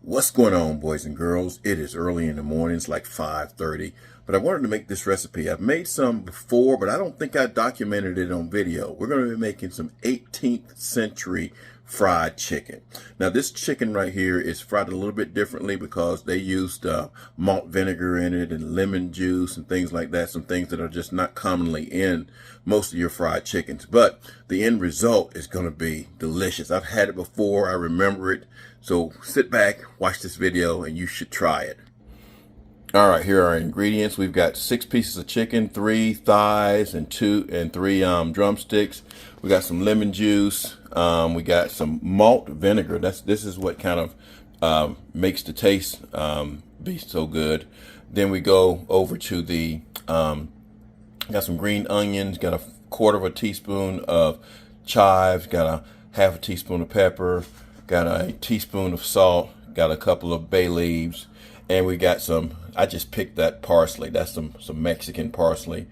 What's going on, boys and girls? It is early in the morning. It's like 5:30, but I wanted to make this recipe. I've made some before, but I don't think I documented it on video. We're going to be making some 18th century fried chicken. Now, this chicken right here is fried a little bit differently because they used malt vinegar in it and lemon juice and things like that. Some things that are just not commonly in most of your fried chickens. But the end result is going to be delicious. I've had it before. I remember it. So sit back, watch this video, and you should try it. All right, here are our ingredients. We've got 6 pieces of chicken, 3 thighs, and 3 drumsticks. We got some lemon juice. We got some malt vinegar. This is what kind of makes the taste be so good. Then we go over to the got some green onions. Got a 1/4 teaspoon of chives. Got a 1/2 teaspoon of pepper. Got a teaspoon of salt. Got a couple of bay leaves. And we got some, I just picked that parsley. That's some Mexican parsley,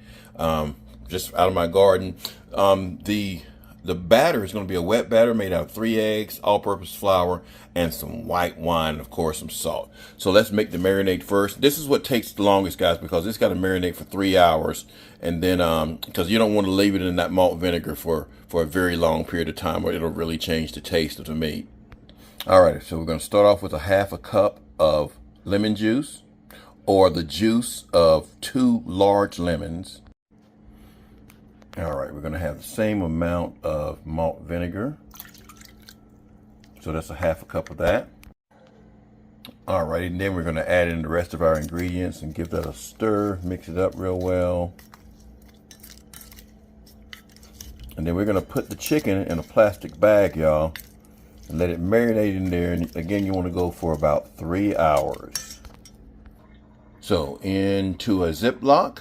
just out of my garden. The batter is going to be a wet batter made out of 3 eggs, all-purpose flour, and some white wine, and of course some salt. So let's make the marinade first. This is what takes the longest, guys, because it's got to marinate for 3 hours, and then because you don't want to leave it in that malt vinegar for a very long period of time, or it'll really change the taste of the meat. All right, so we're going to start off with a 1/2 cup of lemon juice, or the juice of 2 large lemons. All right, we're going to have the same amount of malt vinegar. So that's a 1/2 cup of that. All right, and then we're going to add in the rest of our ingredients and give that a stir, mix it up real well. And then we're going to put the chicken in a plastic bag, y'all, and let it marinate in there. And again, you want to go for about 3 hours. So into a Ziploc,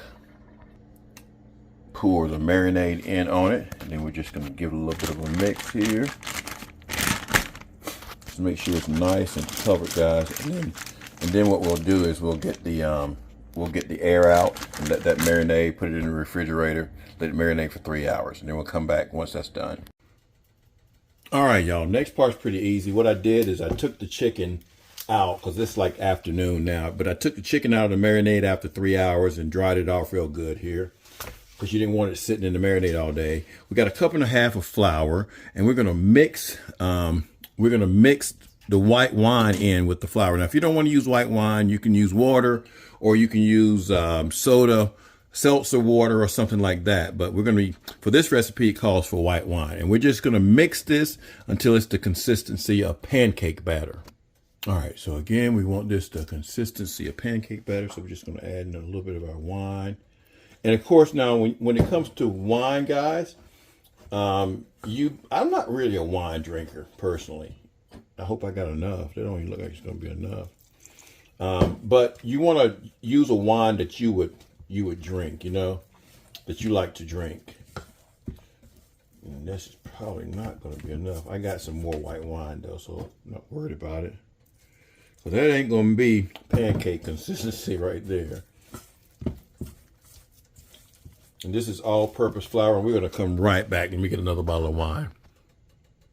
pour the marinade in on it, and then we're just going to give it a little bit of a mix here. Just make sure it's nice and covered, guys. And then what we'll do is we'll get the air out and let that marinade, put it in the refrigerator, let it marinate for 3 hours, and then we'll come back once that's done. All right, y'all, next part's pretty easy. What I did is I took the chicken out, because it's like afternoon now, but I took the chicken out of the marinade after 3 hours and dried it off real good here, because you didn't want it sitting in the marinade all day. We got a 1.5 cups of flour, and we're gonna mix the white wine in with the flour. Now, if you don't want to use white wine, you can use water, or you can use seltzer water or something like that. But we're going to be, for this recipe, it calls for white wine. And we're just going to mix this until it's the consistency of pancake batter. All right, so again, we want this the consistency of pancake batter. So we're just going to add in a little bit of our wine. And of course, now when it comes to wine, guys, I'm not really a wine drinker personally. I hope I got enough. They don't even look like it's going to be enough. But you want to use a wine that you would drink, you know, that you like to drink. And this is probably not going to be enough. I got some more white wine though, so I'm not worried about it. So that ain't going to be pancake consistency right there. And this is all-purpose flour, and we're going to come right back and we get another bottle of wine.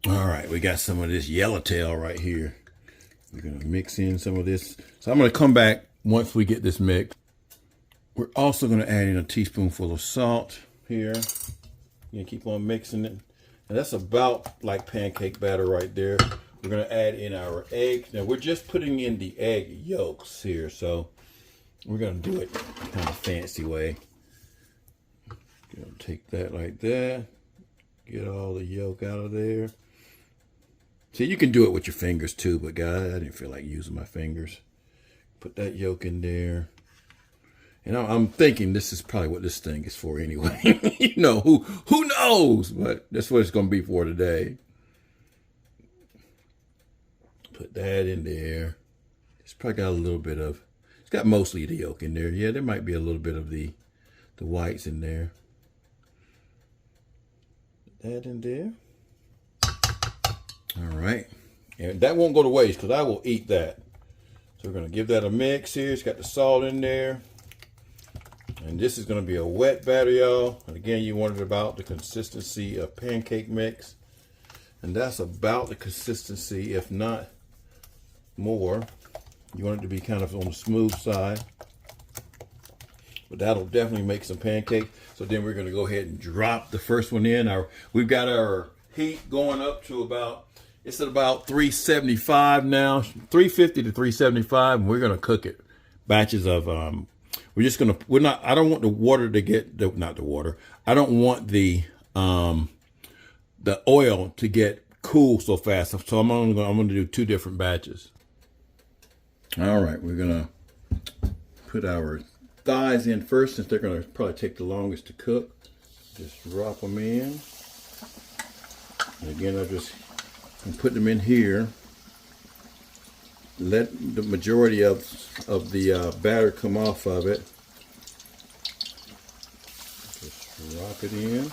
All right, we got some of this yellowtail right here. We're going to mix in some of this. So I'm going to come back once we get this mixed. We're also going to add in a teaspoonful of salt here. You can keep on mixing it. And that's about like pancake batter right there. We're going to add in our eggs. Now, we're just putting in the egg yolks here. So we're going to do it kind of fancy way. Going to take that like that. Get all the yolk out of there. See, you can do it with your fingers too, but guys, I didn't feel like using my fingers. Put that yolk in there. And I'm thinking this is probably what this thing is for anyway. You know, who knows? But that's what it's going to be for today. Put that in there. It's probably got a little bit of, it's got mostly the yolk in there. Yeah, there might be a little bit of the whites in there. Put that in there. All right. And that won't go to waste because I will eat that. So we're going to give that a mix here. It's got the salt in there. And this is going to be a wet batter, y'all. And again, you want it about the consistency of pancake mix. And that's about the consistency, if not more. You want it to be kind of on the smooth side. But that'll definitely make some pancakes. So then we're going to go ahead and drop the first one in. We've got our heat going up to about, it's at about 375 now, 350 to 375, and we're going to cook it. Batches of, I don't want the water to get, not the water, I don't want the oil to get cool so fast. So I'm going to do 2 different batches. All right, we're going to put our thighs in first, since they're going to probably take the longest to cook. Just drop them in. And again, I'm putting them in here. Let the majority of the batter come off of it. Just drop it in.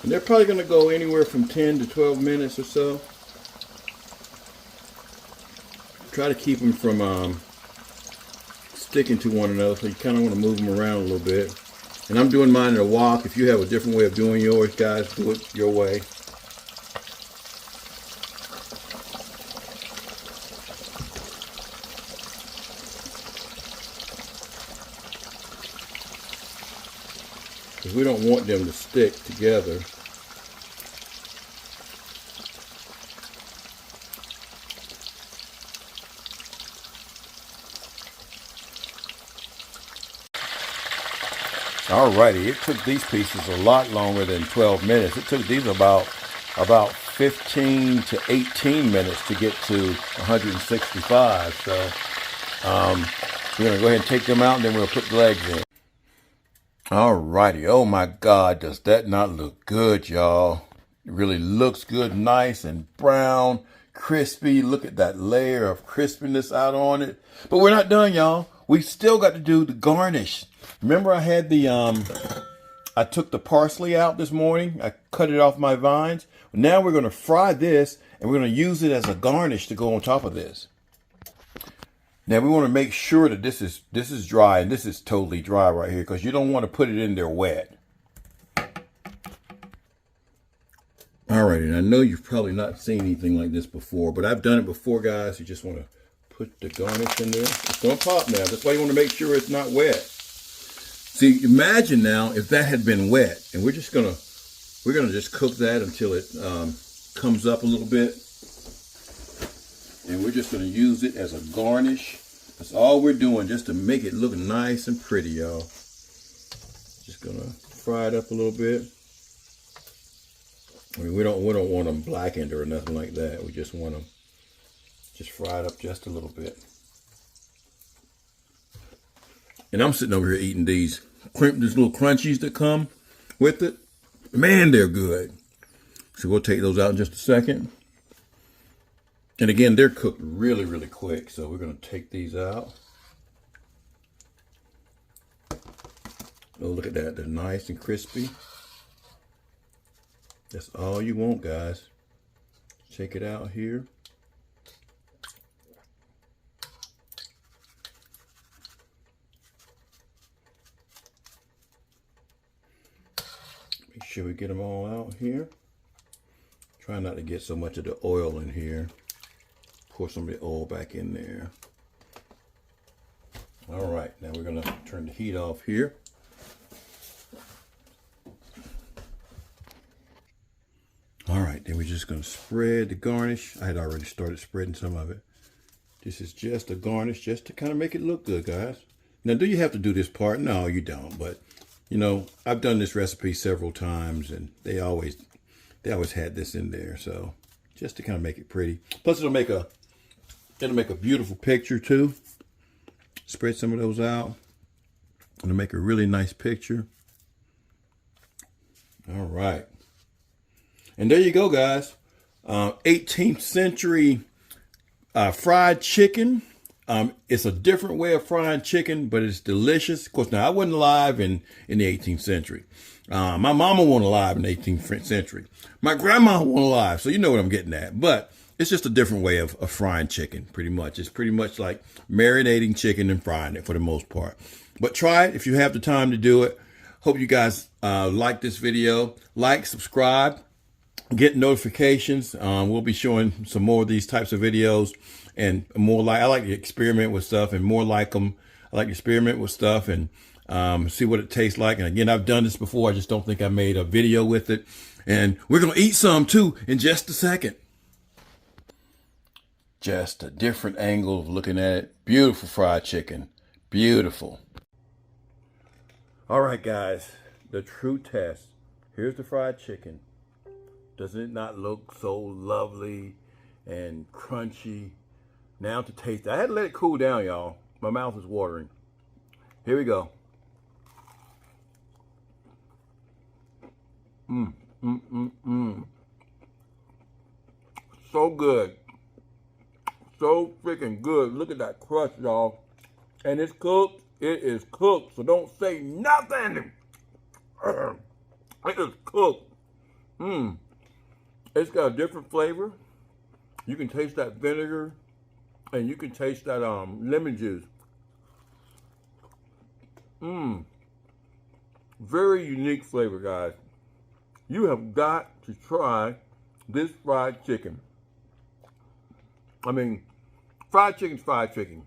And they're probably going to go anywhere from 10 to 12 minutes or so. Try to keep them from sticking to one another, so you kind of want to move them around a little bit. And I'm doing mine in a wok. If you have a different way of doing yours, guys, do it your way. Because we don't want them to stick together. Alrighty, it took these pieces a lot longer than 12 minutes. It took these about 15 to 18 minutes to get to 165. So we're gonna go ahead and take them out, and then we'll put the legs in. Alrighty, oh my God, does that not look good, y'all? It really looks good, nice and brown, crispy. Look at that layer of crispiness out on it. But we're not done, y'all. We still got to do the garnish. Remember I had I took the parsley out this morning. I cut it off my vines. Now we're going to fry this, and we're going to use it as a garnish to go on top of this. Now we want to make sure that this is dry, and this is totally dry right here, because you don't want to put it in there wet. All right, and I know you've probably not seen anything like this before, but I've done it before, guys. You just want to put the garnish in there. It's going to pop now. That's why you want to make sure it's not wet. See, imagine now if that had been wet, and we're gonna just cook that until it comes up a little bit, and we're just gonna use it as a garnish. That's all we're doing, just to make it look nice and pretty, y'all. Just gonna fry it up a little bit. I mean, we don't want them blackened or nothing like that. We just want them just fried up just a little bit. And I'm sitting over here eating these little crunchies that come with it. Man, they're good. So we'll take those out in just a second. And again, they're cooked really, really quick. So we're going to take these out. Oh, look at that. They're nice and crispy. That's all you want, guys. Check it out here. Make sure we get them all out here. Try not to get so much of the oil in here. Pour some of the oil back in there. All right, now we're gonna turn the heat off here. All right, then we're just gonna spread the garnish. I had already started spreading some of it. This is just a garnish, just to kind of make it look good, guys. Now, do you have to do this part? No, you don't, but you know, I've done this recipe several times, and they always had this in there. So just to kind of make it pretty. Plus, it'll make a beautiful picture too. Spread some of those out. It'll make a really nice picture. All right. And there you go, guys. 18th century fried chicken. It's a different way of frying chicken, but it's delicious. Of course, now I wasn't alive in the 18th century. My mama wasn't alive in the 18th century. My grandma wasn't alive, so you know what I'm getting at. But it's just a different way of frying chicken, pretty much. It's pretty much like marinating chicken and frying it for the most part. But try it if you have the time to do it. Hope you guys like this video. Like, subscribe, get notifications. We'll be showing some more of these types of videos, and more like, I like to experiment with stuff, and more like them. I like to experiment with stuff and see what it tastes like. And again, I've done this before. I just don't think I made a video with it. And we're going to eat some too in just a second. Just a different angle of looking at it. Beautiful fried chicken. Beautiful. All right, guys, the true test. Here's the fried chicken. Doesn't it not look so lovely and crunchy? Now to taste it. I had to let it cool down, y'all. My mouth is watering. Here we go. So good. So freaking good. Look at that crust, y'all. And it's cooked. It is cooked. So don't say nothing. It is cooked. It's got a different flavor. You can taste that vinegar, and you can taste that lemon juice. Very unique flavor, guys. You have got to try this fried chicken. I mean, fried chicken's fried chicken.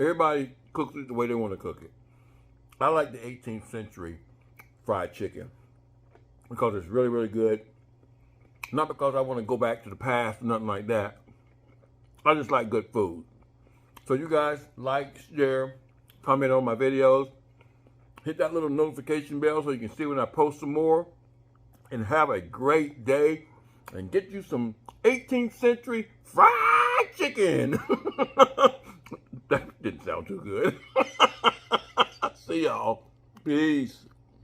Everybody cooks it the way they want to cook it. I like the 18th century fried chicken because it's really, really good. Not because I want to go back to the past or nothing like that. I just like good food. So you guys like, share, comment on my videos. Hit that little notification bell so you can see when I post some more. And have a great day. And get you some 18th century fried chicken. That didn't sound too good. See y'all. Peace.